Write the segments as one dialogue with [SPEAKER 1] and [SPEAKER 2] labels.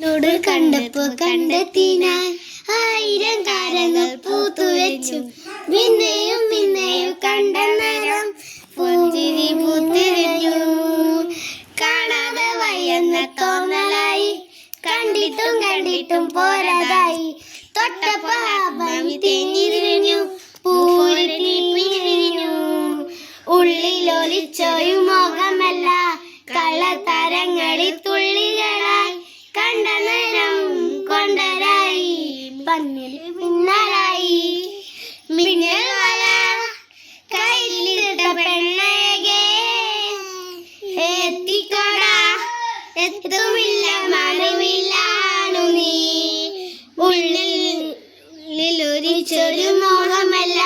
[SPEAKER 1] ോട് കണ്ടപ്പോ കണ്ടെത്തിനാൻ ആയിരം കാരങ്ങൾ പൂത്തുവെച്ചു പിന്നെയും പിന്നെയും കണ്ട നേരം പുഞ്ചിരി പൂത്തിരഞ്ഞു. കാണാതെ വയ്യെന്ന തോന്നലായി കണ്ടിട്ടും കണ്ടിട്ടും പോരാതായി. തൊട്ടപ്പോ തെന്നിരിഞ്ഞു പൂരിഞ്ഞു. ഉള്ളിലൊലിച്ചൊരു മോഹമല്ല കള്ളത്തരങ്ങളിൽ തുള്ളികളായി കണ്ട നേരം കൊണ്ടരായി പന്നിൽ പിന്നാലായി. മിന്നൽ വല കയ്യിലിട്ട പെണ്ണഴകേ എത്തിക്കൊട എത്തുമില്ല മറിവില്ലാണു നീ. ഉള്ളിലൊരിച്ചൊരു മോഹമല്ല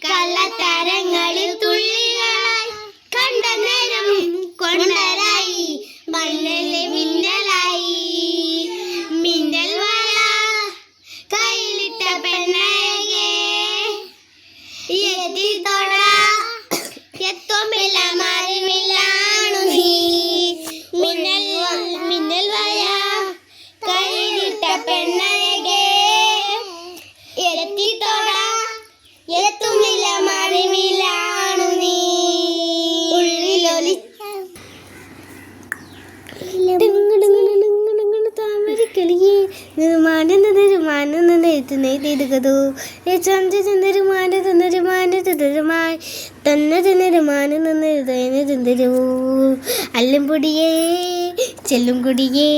[SPEAKER 1] കള്ളത്തരങ്ങളിൽ തുള്ളികളായി കണ്ട നേരം കൊണ്ടരായി മണ്ണിലെ മിന്നലായി. മിന്നൽ വല കയ്യിലിട്ട പെണ്ണഴകേ എത്തിത്തൊട എത്തുമില്ല മറിവില്ലാണു നീ. മിന്നൽ വല കയ്യിലിട്ട പെണ്ണഴകേ എത്തിത്തൊട എത്തുമില്ല മറിവില്ലാണു നീ. ഉള്ളിലൊലി താമരക്കളിയെ അല്ലും പൊടിയേ ചെല്ലും കൊടിയേ.